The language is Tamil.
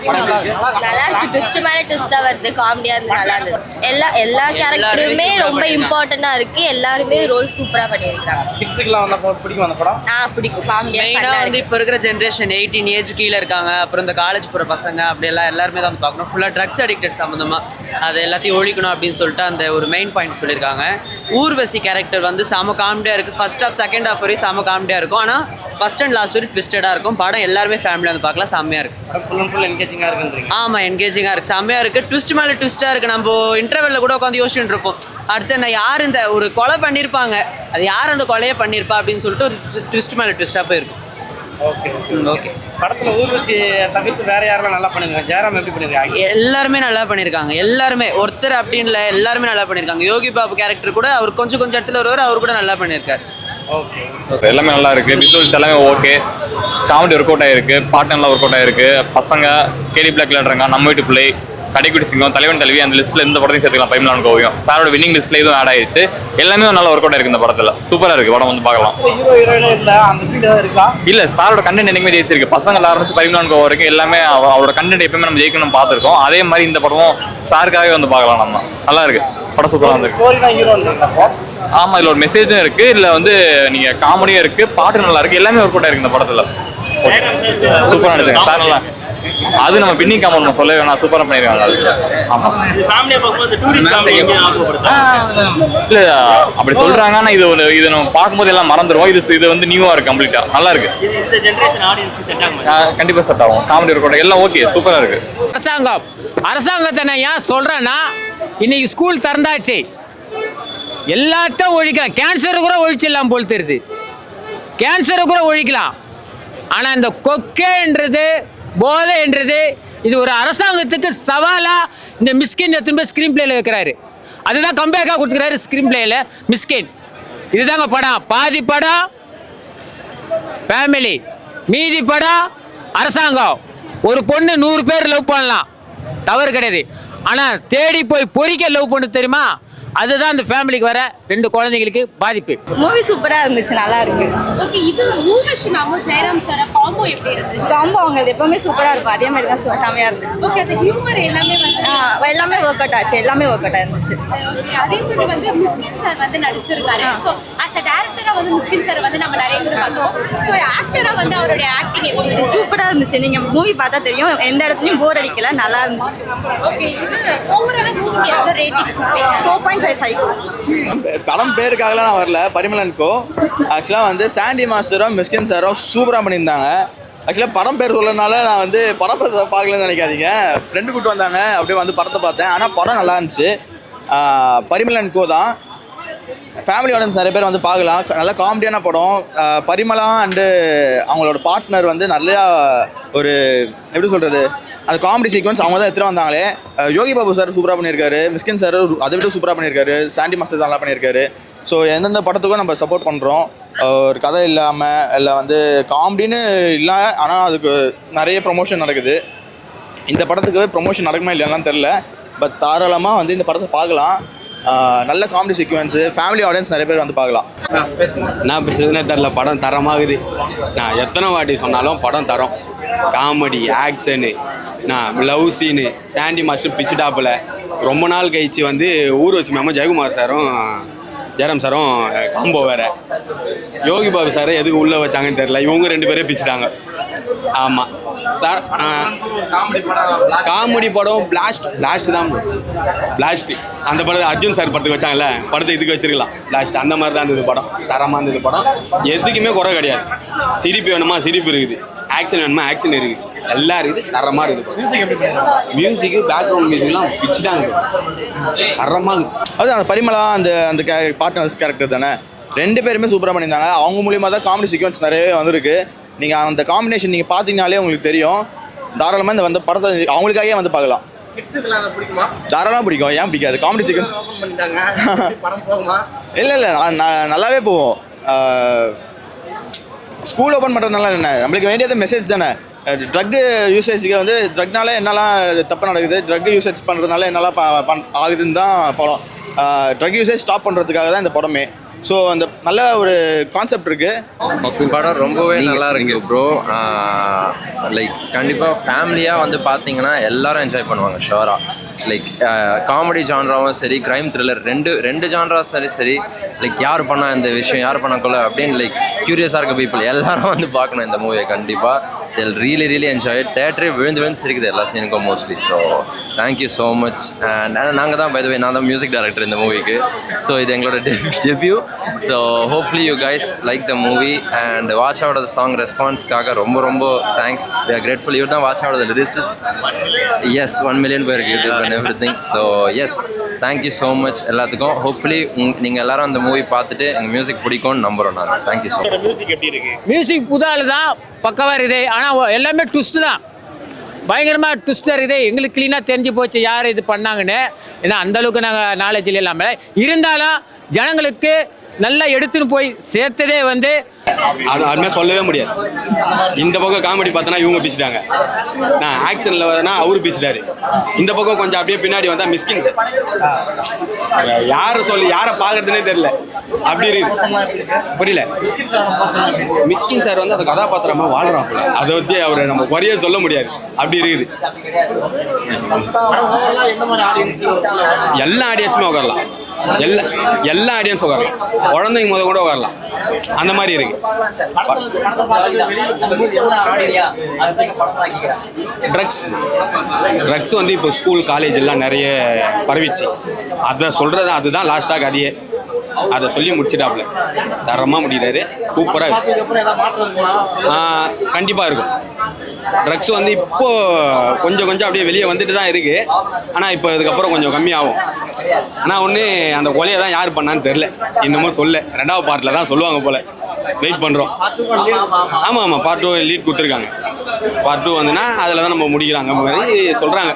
நல்லா இருக்கு. ட்விஸ்ட் மேல ட்விஸ்டா வருது, காமெடியா இருந்து நல்லா இருந்தது. எல்லா கேரக்டருமே ரொம்ப இம்பார்ட்டண்டா இருக்கு. எல்லாருமே ரோல் சூப்பரா பண்ணிருக்காங்க. கிட்ஸ்க்குலாம் வந்தா பிடிக்கும் அந்த படம். பிடிக்கும். காமெடியா மெயினா வந்து இப்போ இருக்கிற ஜென்ரேஷன் 18 ஏஜ் கீழே இருக்காங்க. அப்புறம் இந்த காலேஜ் போகிற பசங்க அப்படி எல்லாருமே தான் வந்து பார்க்கணும். ஃபுல்லாக ட்ரக்ஸ் அடிக்டட் சம்மந்தமாக அதை எல்லாத்தையும் ஒழிக்கணும் அப்படின்னு சொல்லிட்டு அந்த ஒரு மெயின் பாயிண்ட் சொல்லியிருக்காங்க. ஊர்வசி கேரக்டர் வந்து செம காமெடியாக இருக்குது. ஃபர்ஸ்ட் ஹாஃப் செகண்ட் ஹாஃப் வரையும் செம காமெடியாக இருக்கும். ஆனால் ஃபர்ஸ்ட் அண்ட் லாஸ்ட் வரைக்கும் ட்விஸ்டடாக இருக்கும். படம் எல்லாருமே ஃபேமிலியாக வந்து பார்க்கலாம். செம்மையாக இருக்குது. என்கேஜிங்காக இருக்குன்றீங்க. ஆமாம், என்கேஜிங்காக இருக்குது, செம்மையாக இருக்குது. ட்விஸ்ட் மேலே ட்விஸ்ட்டாக இருக்குது. நம்ம இன்டர்வெல்ல கூட உட்காந்து யோசிச்சுட்டு இருப்போம், அடுத்து நான் யார் இந்த ஒரு கொலை பண்ணியிருப்பாங்க, அது யார் அந்த கொலையை பண்ணியிருப்பா அப்படின்னு சொல்லிட்டு ஒரு ட்விஸ்ட் மேலே ட்விஸ்ட்டாக போயிருக்கும். Okay okay. படத்தில் ஊர்வசி தவிர்த்து வேற யாரெல்லாம் நல்லா பண்ணிருக்காங்க? ஜெயராம் எப்படி பண்ணிருக்காங்க? எல்லாருமே நல்லா பண்ணியிருக்காங்க. எல்லாருமே ஒருத்தர் அப்படின்னு இல்லை, எல்லாருமே நல்லா பண்ணியிருக்காங்க. யோகி பாபு கேரக்டர் கூட அவர் கொஞ்சம் இடத்துல வருவார், அவர் கூட நல்லா பண்ணியிருக்காரு. ஓகே. எல்லாமே நல்லா இருக்கு. விசுவல்ஸ் எல்லாமே ஓகே. காமெடி ஒர்க் அவுட் ஆயிருக்கு. பாட்டு நல்லா ஒர்க் அவுட் ஆயிருக்கு. பசங்க கேடி பிளாக் விளையாடுறாங்க, நம்ம வீட்டு பிள்ளை, கடைக்குடி சிங்கம், தலைவன் தலைவி, அந்த லிஸ்ட்ல இந்த படத்தையும் சேர்த்துக்கலாம். பரிமளன் கோவியம் சாரோட வின்னிங் லிஸ்ட்ல இதுவும் ஆட் ஆயிடுச்சு. எல்லாமே நல்லா ஒர்க் அவுட் ஆயிருக்கு. இந்த படத்துல சூப்பரா இருக்கு. படம் வந்து பார்க்கலாம். ஹீரோ ஹீரோயினே இல்ல, அந்த ஃபீல் இருக்கா? இல்ல, சாரோட கண்டென்ட் என்னைக்குமே ஜெயிச்சிருக்கு. பசங்க ஆரம்பிச்சு பரிமளன் கோவம் வரைக்கும் எல்லாமே அவரோட கண்டென்ட் எப்பயுமே நம்ம ஜெயிக்கணும் பார்த்துருக்கோம். அதே மாதிரி இந்த படமும் சாருக்காகவே வந்து பார்க்கலாம். நம்ம நல்லா இருக்கு. படம் சூப்பரா இருக்கு. ஸ்டோரி தான் ஹீரோன்றீங்க. ஆமா, இதுல ஒரு மெசேஜும் இருக்கு. இதுல வந்து நீங்க காமெடியும் இருக்கு, பாட்டு நல்லா இருக்கு, எல்லாமே ஒர்க் அவுட் ஆயிருக்கு இந்த படத்துல. சூப்பரா எடுத்துங்க சார். நல்லா அது நம்ம பின்னிங் காமெடி சொல்ல வேணாம், சூப்பரா பண்ணிருக்காங்க. ஆமா, இல்ல அப்படி சொல்றாங்க. ஆனா இது நம்ம பார்க்கும்போது எல்லாம் மறந்துடுவோம். இது வந்து நியூவா இருக்கு, கம்ப்ளீட்டா நல்லா இருக்கு. கண்டிப்பா செட் ஆகும். காமெடி ஒர்க் எல்லாம் ஓகே, சூப்பரா இருக்கு. அரசாங்கத்தை நான் ஏன் சொல்றேன்னா, இன்னைக்கு ஸ்கூல் திறந்தாச்சு, எல்லாத்தையும் ஒழிக்கலாம். கேன்சரை கூட ஒழிச்சிடலாம் போல் தெரியுது. கேன்சரை கூட ஒழிக்கலாம். ஆனால் இந்த கொக்கைன்றது, போதைன்றது, இது ஒரு அரசாங்கத்துக்கு சவாலாக இந்த மிஸ்கின் எடுத்துன்னு போய் ஸ்க்ரீன் பிளேயில் வைக்கிறாரு. அதுதான் கம்பேக்காக கொடுத்துக்கிறாரு ஸ்க்ரீன் பிளேயில் மிஸ்கின். இதுதாங்க படம். பாதி படம் ஃபேமிலி, மீதி படம் அரசாங்கம். ஒரு பொண்ணு 100 பேர் லவ் பண்ணலாம், தவறு கிடையாது. ஆனால் தேடி போய் பொறிக்க லவ் பண்ணு தெரியுமா? அதுதான் அந்த ஃபேமிலிக்கு வர 2 குழந்தைகளுக்கு பாதிப்பு. மூவி சூப்பரா இருந்துச்சு, நல்லா இருக்கு. ஓகே, இது ஊர்வசி மேமும் ஜெயராம் சார் காம்போ எப்படி இருந்துச்சு? காம்போ அவங்க எப்பவுமே சூப்பரா இருக்கும். அதே மாதிரி தான் செமையா இருந்துச்சு. ஓகே, அந்த ஹியூமர் எல்லாமே வந்து எல்லாமே ஒர்க் அவுட் ஆச்சு. எல்லாமே ஒர்க் அவுட் இருந்துச்சு. ஓகே, அதே மாதிரி வந்து மிஸ்கின் சார் வந்து நடிச்சிருக்காரு. ஸோ அஸ் அ டைரக்டரா வந்து மிஸ்கின் சார் வந்து நம்ம நிறைய இது பார்த்தோம். ஸோ ஆக்டரா வந்து அவருடைய ஆக்டிங் எப்படி இருந்துச்சு? சூப்பரா இருந்துச்சு. நீங்க மூவி பார்த்தா தெரியும், எந்த இடத்துலயும் போர் அடிக்கல, நல்லா இருந்துச்சு. ஓகே, இது ஓவராலா மூவிக்கு எவ்வளோ ரேட்டிங்? 4.55. படம் பேருக்காகலாம் நான் வரல. பரிமளன் கோ ஆக்சுவலாக வந்து சாண்டி மாஸ்டரும் மிஸ்கின் சாரும் சூப்பராக பண்ணியிருந்தாங்க. ஆக்சுவலாக படம் பேர் சொல்லனால நான் வந்து படம் பார்க்கலன்னு நினைக்காதீங்க. ஃப்ரெண்டு கூப்பிட்டு வந்தாங்க, அப்படியே வந்து படத்தை பார்த்தேன். ஆனால் படம் நல்லா இருந்துச்சு. பரிமளன் கோ தான். ஃபேமிலி ஆடியன்ஸ் நிறைய பேர் வந்து பார்க்கலாம். நல்லா காமெடியான படம். பரிமளா அண்டு அவங்களோட பார்ட்னர் வந்து நிறையா ஒரு எப்படி சொல்கிறது, அந்த காமெடி சீக்வன்ஸ் அவங்க தான் எடுத்துகிட்டு வந்தாங்களே. யோகி பாபு சார் சூப்பராக பண்ணியிருக்காரு. மிஸ்கின் சார் அதை விட சூப்பராக பண்ணியிருக்காரு. சாண்டி மாஸ்டர் நல்லா பண்ணியிருக்காரு. ஸோ எந்தெந்த படத்துக்கும் நம்ம சப்போர்ட் பண்ணுறோம். ஒரு கதை இல்லாமல் இல்லை வந்து காமெடின்னு இல்லை, ஆனால் அதுக்கு நிறைய ப்ரொமோஷன் நடக்குது. இந்த படத்துக்கு ப்ரொமோஷன் நடக்குமா இல்லையான்னு தெரில. பட் தாராளமாக வந்து இந்த படத்தை பார்க்கலாம். நல்ல காமெடி சீக்வன்ஸு, ஃபேமிலி ஆடியன்ஸ் நிறைய பேர் வந்து பார்க்கலாம். நான் பேசுறதுனே தெரில. படம் தரமாகுது. நான் எத்தனை வாட்டி சொன்னாலும் படம் தரம். Comedy, action, love scene, Sandy master பிச்சுட்டாப்பில் ரொம்ப நாள் கழிச்சு வந்து ஊர்வசி மேமும் ஜெயக்குமார் சாரும் ஜெயராம் சாரும் காம்போ வேறு. யோகி பாபு சாரை எதுக்கு உள்ளே வச்சாங்கன்னு தெரில. இவங்க 2 பேரே பிச்சுட்டாங்க. ஆமாம், காமெடி படம் பிளாஸ்ட் தான். பிளாஸ்ட் அந்த படத்தை அர்ஜுன் சார் படத்துக்கு வச்சாங்கல்ல, படத்தை இதுக்கு வச்சிருக்கலாம். பிளாஸ்ட் அந்த மாதிரி தான் இருந்தது படம். தரமாக இருந்தது படம். எதுக்குமே குறை கிடையாது. சிரிப்பு வேணுமா சிரிப்பு இருக்குது, ஆக்ஷன் வேணுமா ஆக்ஷன் இருக்குது, எல்லாம் இருக்குது. தரமாக இருக்குது. மியூசிக்கு பேக்ரவுண்ட் மியூசிக்லாம் பிச்சுட்டாங்க. தரமாக இருக்குது. அது அந்த பரிமளா அந்த அந்த பார்ட்னர்ஸ் கேரக்டர் தானே, 2 பேருமே சூப்பராக பண்ணியிருந்தாங்க. அவங்க மூலியமாக தான் காமெடி சீக்வன்ஸ் நிறையவே வந்திருக்கு. நீங்கள் அந்த காம்பினேஷன் நீங்கள் பார்த்தீங்கனாலே உங்களுக்கு தெரியும். தாராளமாக இந்த வந்து படத்தை அவங்களுக்காகவே வந்து பார்க்கலாம். தாராளமாக பிடிக்கும். ஏன் பிடிக்காது? காமெடி சீக்வன்ஸ் இல்லை நல்லாவே போவோம். ஸ்கூல் ஓப்பன் பண்ணுறதுனால என்ன, நம்மளுக்கு வேண்டியது மெசேஜ் தானே. ட்ரக்கு யூசேஜுக்கு வந்து ட்ரக்னால என்னெல்லாம் தப்பு நடக்குது, ட்ரக் யூசேஜ் பண்ணுறதுனால என்னெல்லாம் ஆகுதுன்னு தான் படம். ட்ரக் யூசேஜ் ஸ்டாப் பண்ணுறதுக்காக தான் இந்த படமே. ஸோ அந்த நல்ல ஒரு கான்செப்ட் இருக்குது. படம் ரொம்பவே நல்லா இருக்கு ப்ரோ. லைக் கண்டிப்பாக ஃபேமிலியாக வந்து பார்த்தீங்கன்னா எல்லாரும் என்ஜாய் பண்ணுவாங்க ஷோராக. லைக் காமெடி ஜான்ராவும் சரி, கிரைம் த்ரில்லர் ரெண்டு ஜான்ரா சரி லைக் யார் பண்ணால் இந்த விஷயம் யார் பண்ணக்குள்ள அப்படின்னு லைக் க்யூரியஸாக இருக்க பீப்புள் எல்லாரும் வந்து பார்க்கணும் இந்த மூவியை கண்டிப்பாக. தில் ரியலி என்ஜாய். தேட்டரே விழுந்து சிரிக்குது எல்லா சீனுக்கும் mostly. So thank you so much. And நாங்கள் தான் பை நான் தான் மியூசிக் டைரக்டர் இந்த மூவிக்கு. ஸோ இது எங்களோட debut. So hopefully you guys like the movie and watch out the song ரெஸ்பான்ஸ்க்காக ரொம்ப thanks. We are grateful. You தான் watch out the lyricist. Yes 1 million பேருக்கு YouTube and everything. So yes thank you so much எல்லாத்துக்கும். ஹோப்ஃபுல்லி நீங்கள் எல்லாரும் அந்த மூவி பார்த்துட்டு எங்கள் மியூசிக் பிடிக்கும்னு நம்புகிறோம் நாங்கள். Thank you so much. மியூசிக் எப்படி இருக்கு? மியூசிக் புதால் தான் பக்கவாக இருக்குது. ஆனால் எல்லாமே ட்விஸ்ட்டு தான், பயங்கரமாக ட்விஸ்டாக இருக்குது. எங்களுக்கு க்ளீனாக தெரிஞ்சு போச்சு யார் இது பண்ணாங்கன்னு. ஏன்னா அந்தளவுக்கு நாங்கள் நாலேஜ் இல்லாமல் இருந்தாலும் ஜனங்களுக்கு நல்லா எடுத்துன்னு போய் சேர்த்ததே வந்து அதுமாதிரி சொல்லவே முடியாது. இந்த பக்கம் காமெடி பார்த்தோன்னா இவங்க பேசிட்டாங்க, நான் ஆக்ஷனில் வரனா அவரு பேசிட்டாரு. இந்த பக்கம் கொஞ்சம் அப்படியே பின்னாடி வந்தால் மிஸ்கின் சார் யாரை பார்க்கறதுனே தெரியல அப்படி இருக்குது. புரியல. மிஸ்கின் சார் வந்து அந்த கதாபாத்திரமாக வாழ்றாப்புல, அதை வச்சு அவரை நம்ம குறைய சொல்ல முடியாது அப்படி இருக்குது. எல்லா ஆடியன்ஸுமே உட்காரலாம், எல்லா ஆடியன்ஸும் உட்காரலாம், குழந்தைங்க முத கூட உட்காரலாம், அந்த மாதிரி இருக்கு. ட்ரக்ஸ் வந்து இப்போ ஸ்கூல் காலேஜ் எல்லாம் நிறைய பரவிச்சு. அதை சொல்றது அதுதான் லாஸ்டாக கதையே. அதை சொல்லி முடிச்சிட்டாப்புல தரமாக முடிகிறாரு. சூப்பராக கண்டிப்பாக இருக்கும். ட்ரக்ஸ் வந்து இப்போ கொஞ்சம் அப்படியே வெளியே வந்துட்டு தான் இருக்கு. ஆனால் இப்போ இதுக்கப்புறம் கொஞ்சம் கம்மியாகும். ஆனால் ஒன்று அந்த கொலையை தான் யார் பண்ணான்னு தெரில, இன்னமும் சொல்ல. 2வது பார்ட்டில் தான் சொல்லுவாங்க போல. வெயிட் பண்ணுறோம். ஆமாம் பார்ட் 2 லீட் கொடுத்துருக்காங்க. பார்ட் 2 வந்துன்னா அதில் தான் நம்ம முடிக்கிறாங்க மாதிரி சொல்கிறாங்க.